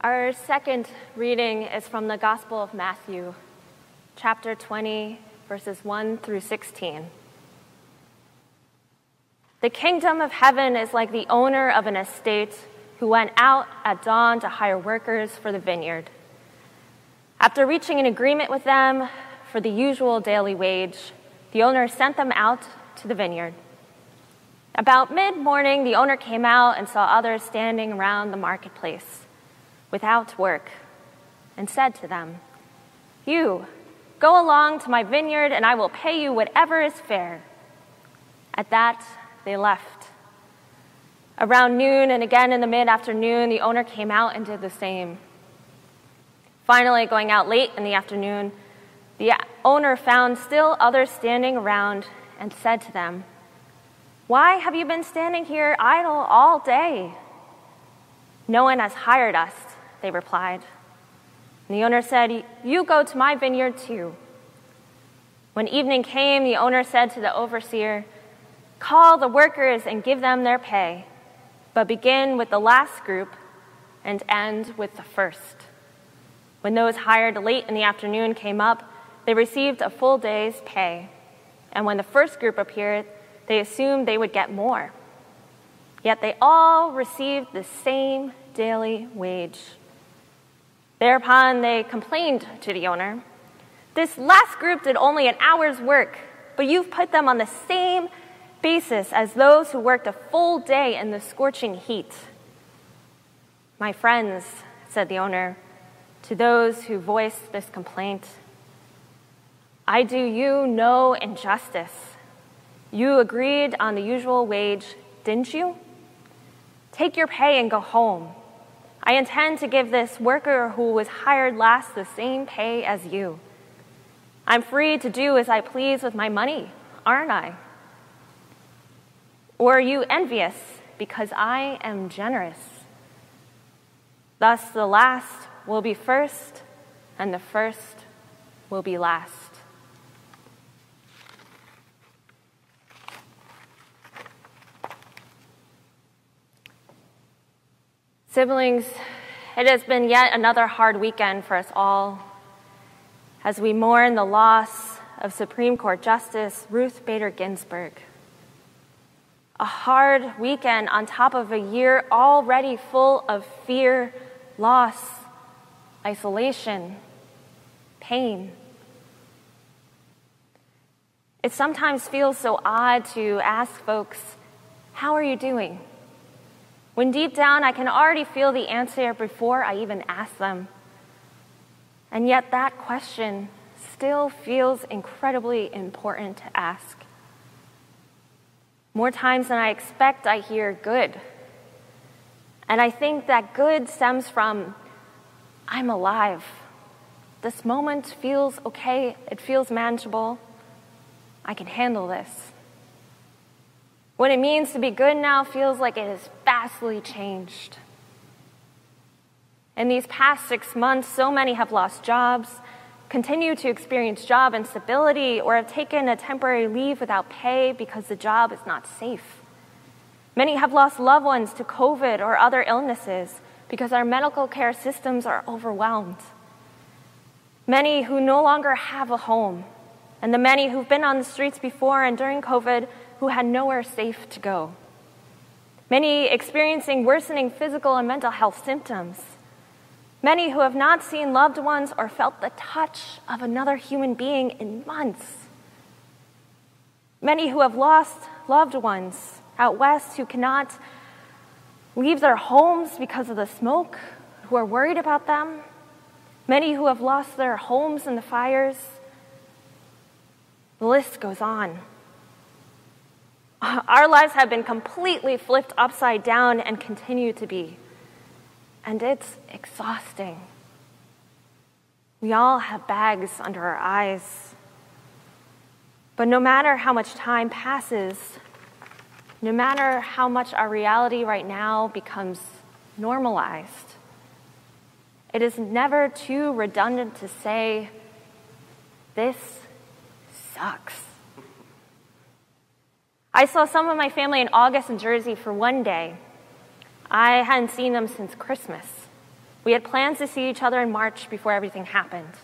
Our second reading is from the Gospel of Matthew, chapter 20, verses 1 through 16. The kingdom of heaven is like the owner of an estate who went out at dawn to hire workers for the vineyard. After reaching an agreement with them for the usual daily wage, the owner sent them out to the vineyard. About mid-morning, the owner came out and saw others standing around the marketplace without work, and said to them, "You, go along to my vineyard, and I will pay you whatever is fair." At that, they left. Around noon and again in the mid-afternoon, the owner came out and did the same. Finally, going out late in the afternoon, the owner found still others standing around and said to them, "Why have you been standing here idle all day?" "No one has hired us," they replied. And the owner said, "You go to my vineyard too." When evening came, the owner said to the overseer, "Call the workers and give them their pay, but begin with the last group and end with the first." When those hired late in the afternoon came up, they received a full day's pay. And when the first group appeared, they assumed they would get more. Yet they all received the same daily wage. Thereupon they complained to the owner, "This last group did only an hour's work, but you've put them on the same basis as those who worked a full day in the scorching heat." "My friends," said the owner to those who voiced this complaint, "I do you no injustice. You agreed on the usual wage, didn't you? Take your pay and go home. I intend to give this worker who was hired last the same pay as you. I'm free to do as I please with my money, aren't I? Or are you envious because I am generous? Thus the last will be first, and the first will be last." Siblings, it has been yet another hard weekend for us all as we mourn the loss of Supreme Court Justice Ruth Bader Ginsburg. A hard weekend on top of a year already full of fear, loss, isolation, pain. It sometimes feels so odd to ask folks, "How are you doing?" when deep down I can already feel the answer before I even ask them. And yet that question still feels incredibly important to ask. More times than I expect, I hear good. And I think that good stems from, "I'm alive. This moment feels okay. It feels manageable. I can handle this." What it means to be good now feels like it has vastly changed. In these past 6 months, so many have lost jobs, continue to experience job instability, or have taken a temporary leave without pay because the job is not safe. Many have lost loved ones to COVID or other illnesses because our medical care systems are overwhelmed. Many who no longer have a home, and the many who've been on the streets before and during COVID who had nowhere safe to go. Many experiencing worsening physical and mental health symptoms. Many who have not seen loved ones or felt the touch of another human being in months. Many who have lost loved ones out west who cannot leave their homes because of the smoke, who are worried about them. Many who have lost their homes in the fires. The list goes on. Our lives have been completely flipped upside down and continue to be. And it's exhausting. We all have bags under our eyes. But no matter how much time passes, no matter how much our reality right now becomes normalized, it is never too redundant to say, "This sucks." I saw some of my family in August in Jersey for one day. I hadn't seen them since Christmas. We had plans to see each other in March before everything happened.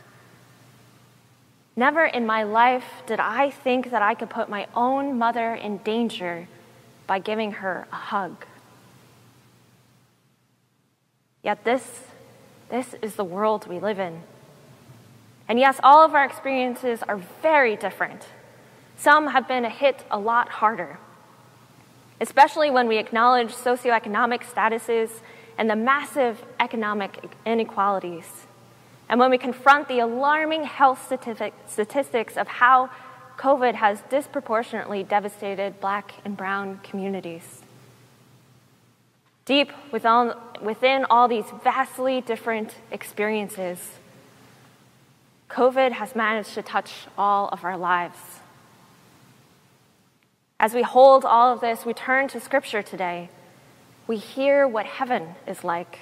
Never in my life did I think that I could put my own mother in danger by giving her a hug. Yet this is the world we live in. And yes, all of our experiences are very different. Some have been hit a lot harder, especially when we acknowledge socioeconomic statuses and the massive economic inequalities, and when we confront the alarming health statistics of how COVID has disproportionately devastated Black and brown communities. Deep within all these vastly different experiences, COVID has managed to touch all of our lives. As we hold all of this, we turn to Scripture today. We hear what heaven is like.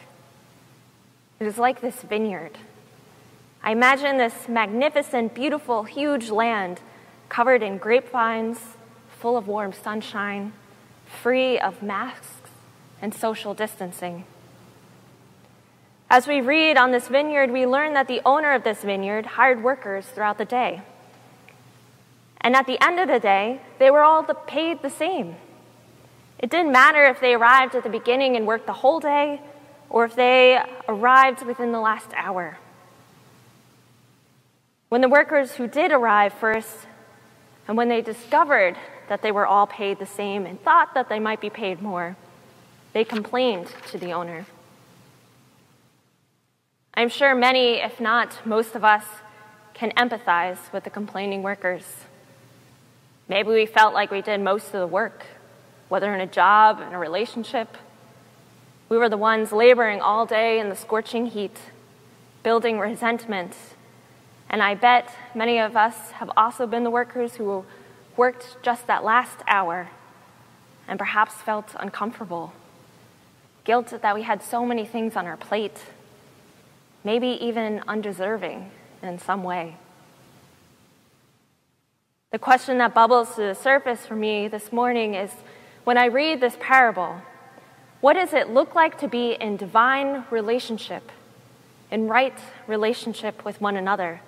It is like this vineyard. I imagine this magnificent, beautiful, huge land covered in grapevines, full of warm sunshine, free of masks and social distancing. As we read on this vineyard, we learn that the owner of this vineyard hired workers throughout the day. And at the end of the day, they were all paid the same. It didn't matter if they arrived at the beginning and worked the whole day, or if they arrived within the last hour. When the workers who did arrive first, and when they discovered that they were all paid the same and thought that they might be paid more, they complained to the owner. I'm sure many, if not most of us, can empathize with the complaining workers. Maybe we felt like we did most of the work, whether in a job, in a relationship. We were the ones laboring all day in the scorching heat, building resentment. And I bet many of us have also been the workers who worked just that last hour and perhaps felt uncomfortable. Guilt that we had so many things on our plate, maybe even undeserving in some way. The question that bubbles to the surface for me this morning is, when I read this parable, what does it look like to be in divine relationship, in right relationship with one another?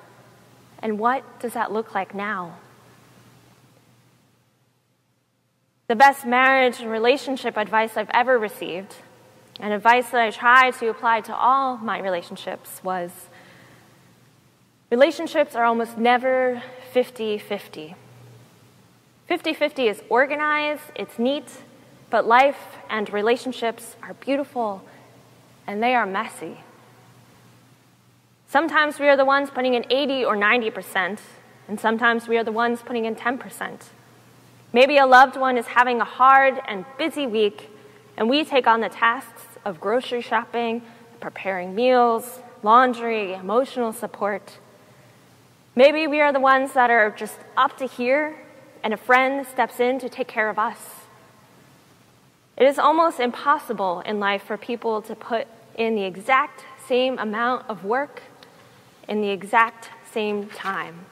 And what does that look like now? The best marriage and relationship advice I've ever received, and advice that I try to apply to all my relationships, was relationships are almost never 50-50. 50-50 is organized, it's neat, but life and relationships are beautiful and they are messy. Sometimes we are the ones putting in 80 or 90%, and sometimes we are the ones putting in 10%. Maybe a loved one is having a hard and busy week, and we take on the tasks of grocery shopping, preparing meals, laundry, emotional support. Maybe we are the ones that are just up to here, and a friend steps in to take care of us. It is almost impossible in life for people to put in the exact same amount of work in the exact same time.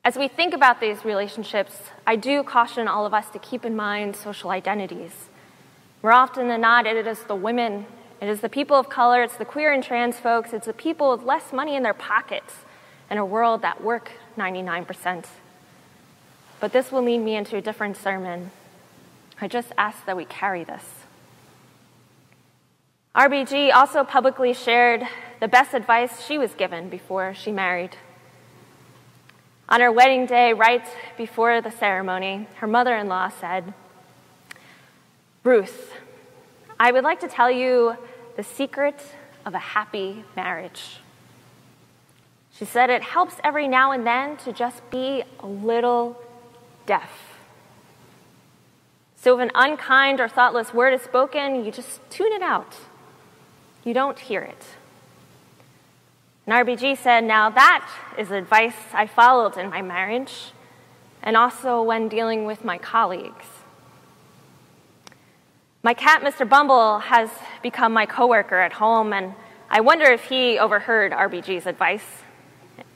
As we think about these relationships, I do caution all of us to keep in mind social identities. More often than not, it is the women, it is the people of color, it's the queer and trans folks, it's the people with less money in their pockets in a world that work 99%. But this will lead me into a different sermon. I just ask that we carry this. RBG also publicly shared the best advice she was given before she married. On her wedding day, right before the ceremony, her mother-in-law said, "Ruth, I would like to tell you the secret of a happy marriage." She said it helps every now and then to just be a little deaf. So if an unkind or thoughtless word is spoken, you just tune it out. You don't hear it. And RBG said, now that is advice I followed in my marriage and also when dealing with my colleagues. My cat, Mr. Bumble, has become my coworker at home, and I wonder if he overheard RBG's advice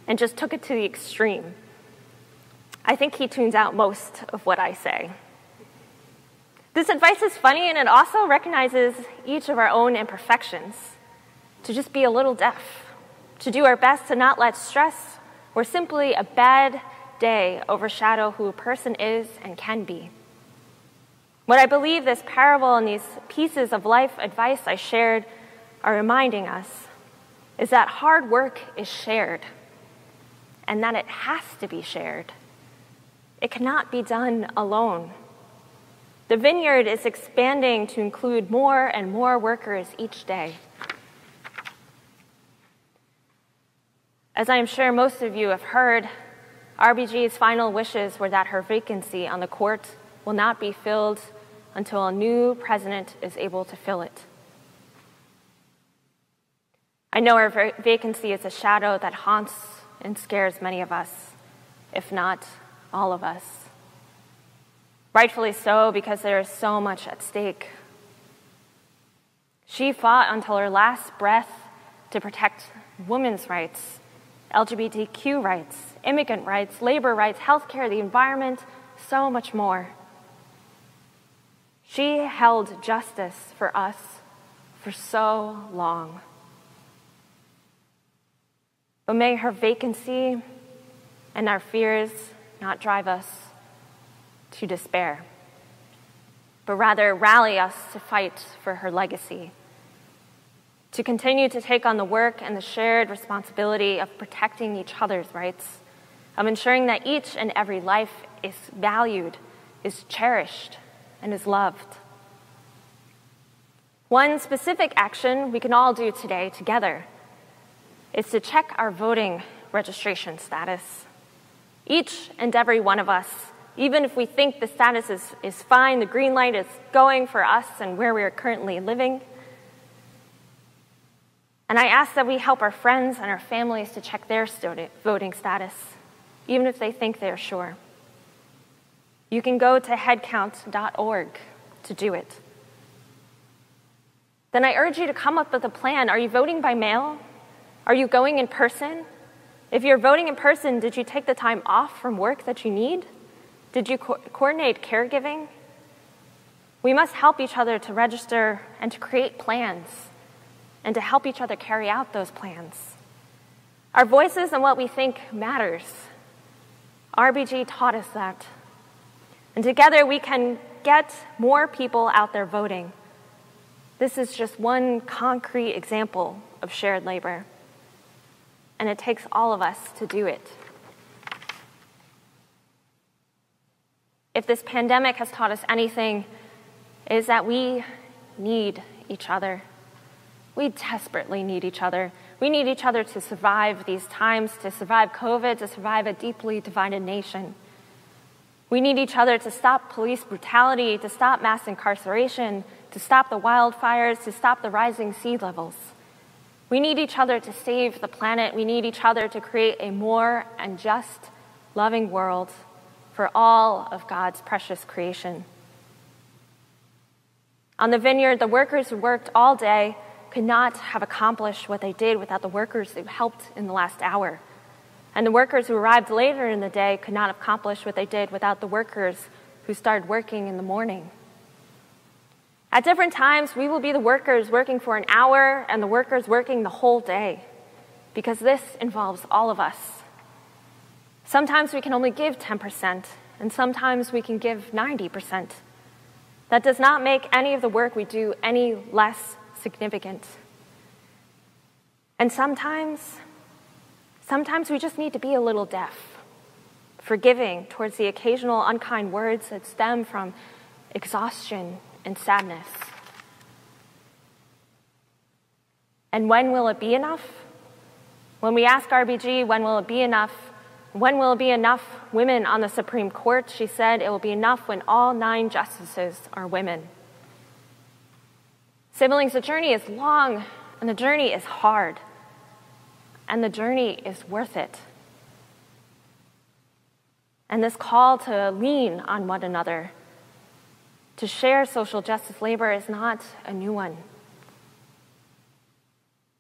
and just took it to the extreme. I think he tunes out most of what I say. This advice is funny, and it also recognizes each of our own imperfections, to just be a little deaf, to do our best to not let stress or simply a bad day overshadow who a person is and can be. What I believe this parable and these pieces of life advice I shared are reminding us is that hard work is shared, and that it has to be shared. It cannot be done alone. The vineyard is expanding to include more and more workers each day. As I am sure most of you have heard, RBG's final wishes were that her vacancy on the court will not be filled until a new president is able to fill it. I know her vacancy is a shadow that haunts and scares many of us, if not all of us. Rightfully so, because there is so much at stake. She fought until her last breath to protect women's rights, LGBTQ rights, immigrant rights, labor rights, healthcare, the environment, so much more. She held justice for us for so long. But may her vacancy and our fears not drive us to despair, but rather rally us to fight for her legacy, to continue to take on the work and the shared responsibility of protecting each other's rights, of ensuring that each and every life is valued, is cherished, and is loved. One specific action we can all do today together is to check our voting registration status. Each and every one of us, even if we think the status is fine, the green light is going for us and where we are currently living. And I ask that we help our friends and our families to check their voting status, even if they think they're sure. You can go to headcount.org to do it. Then I urge you to come up with a plan. Are you voting by mail? Are you going in person? If you're voting in person, did you take the time off from work that you need? Did you coordinate caregiving? We must help each other to register and to create plans and to help each other carry out those plans. Our voices and what we think matters. RBG taught us that. And together we can get more people out there voting. This is just one concrete example of shared labor. And it takes all of us to do it. If this pandemic has taught us anything, it is that we need each other. We desperately need each other. We need each other to survive these times, to survive COVID, to survive a deeply divided nation. We need each other to stop police brutality, to stop mass incarceration, to stop the wildfires, to stop the rising sea levels. We need each other to save the planet. We need each other to create a more and just, loving world for all of God's precious creation. On the vineyard, the workers who worked all day could not have accomplished what they did without the workers who helped in the last hour. And the workers who arrived later in the day could not have accomplished what they did without the workers who started working in the morning. At different times, we will be the workers working for an hour and the workers working the whole day, because this involves all of us. Sometimes we can only give 10%, and sometimes we can give 90%. That does not make any of the work we do any less significant. And sometimes we just need to be a little deaf, forgiving towards the occasional unkind words that stem from exhaustion and sadness. And when will it be enough? When we ask RBG, when will it be enough? When will it be enough women on the Supreme Court? She said it will be enough when all 9 justices are women. Siblings, the journey is long, and the journey is hard, and the journey is worth it. And this call to lean on one another, to share social justice labor, is not a new one.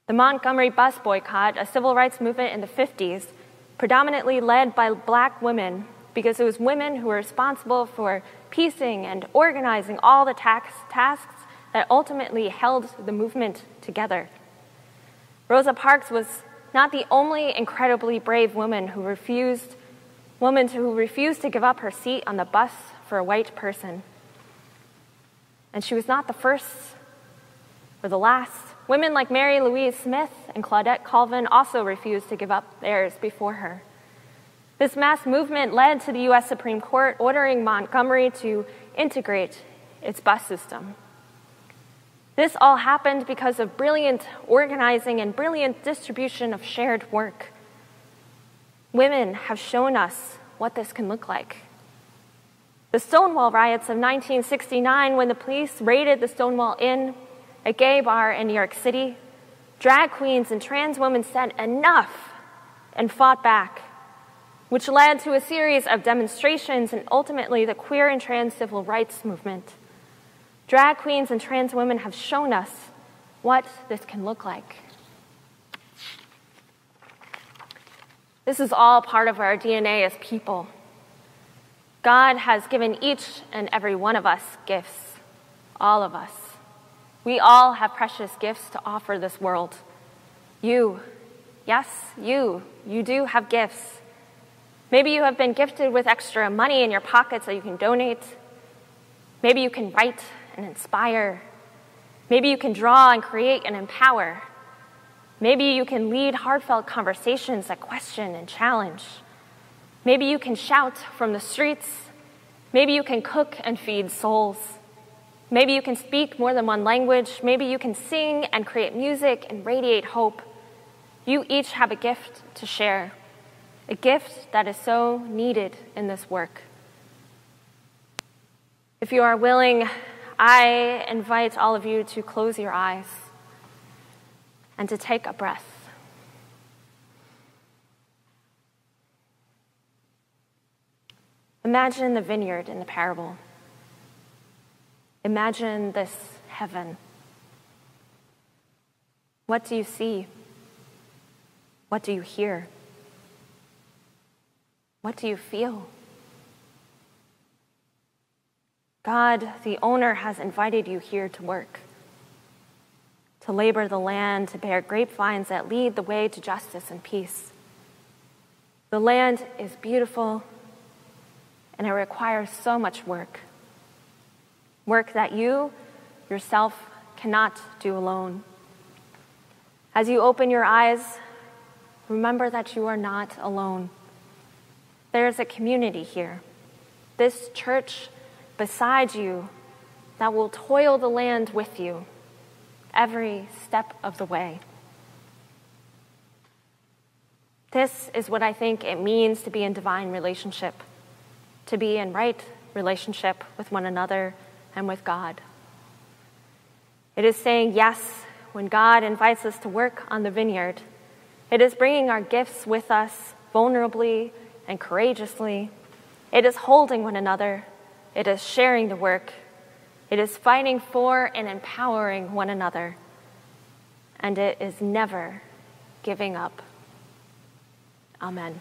The Montgomery bus boycott, a civil rights movement in the 50s, predominantly led by Black women, because it was women who were responsible for piecing and organizing all the tasks that ultimately held the movement together. Rosa Parks was not the only incredibly brave woman who refused to give up her seat on the bus for a white person. And she was not the first or the last. Women like Mary Louise Smith and Claudette Colvin also refused to give up theirs before her. This mass movement led to the U.S. Supreme Court ordering Montgomery to integrate its bus system. This all happened because of brilliant organizing and brilliant distribution of shared work. Women have shown us what this can look like. The Stonewall riots of 1969, when the police raided the Stonewall Inn, a gay bar in New York City, drag queens and trans women said enough and fought back, which led to a series of demonstrations and ultimately the queer and trans civil rights movement. Drag queens and trans women have shown us what this can look like. This is all part of our DNA as people. God has given each and every one of us gifts, all of us. We all have precious gifts to offer this world. You, yes, you do have gifts. Maybe you have been gifted with extra money in your pocket so you can donate. Maybe you can write and inspire. Maybe you can draw and create and empower. Maybe you can lead heartfelt conversations that question and challenge. Maybe you can shout from the streets. Maybe you can cook and feed souls. Maybe you can speak more than one language. Maybe you can sing and create music and radiate hope. You each have a gift to share, a gift that is so needed in this work. If you are willing, I invite all of you to close your eyes and to take a breath. Imagine the vineyard in the parable. Imagine this heaven. What do you see? What do you hear? What do you feel? God, the owner, has invited you here to work, to labor the land, to bear grapevines that lead the way to justice and peace. The land is beautiful, and it requires so much work. Work that you yourself cannot do alone. As you open your eyes, remember that you are not alone. There is a community here, this church beside you, that will toil the land with you every step of the way. This is what I think it means to be in divine relationship, to be in right relationship with one another and with God. It is saying yes when God invites us to work on the vineyard. It is bringing our gifts with us vulnerably and courageously. It is holding one another. It is sharing the work. It is fighting for and empowering one another. And it is never giving up. Amen.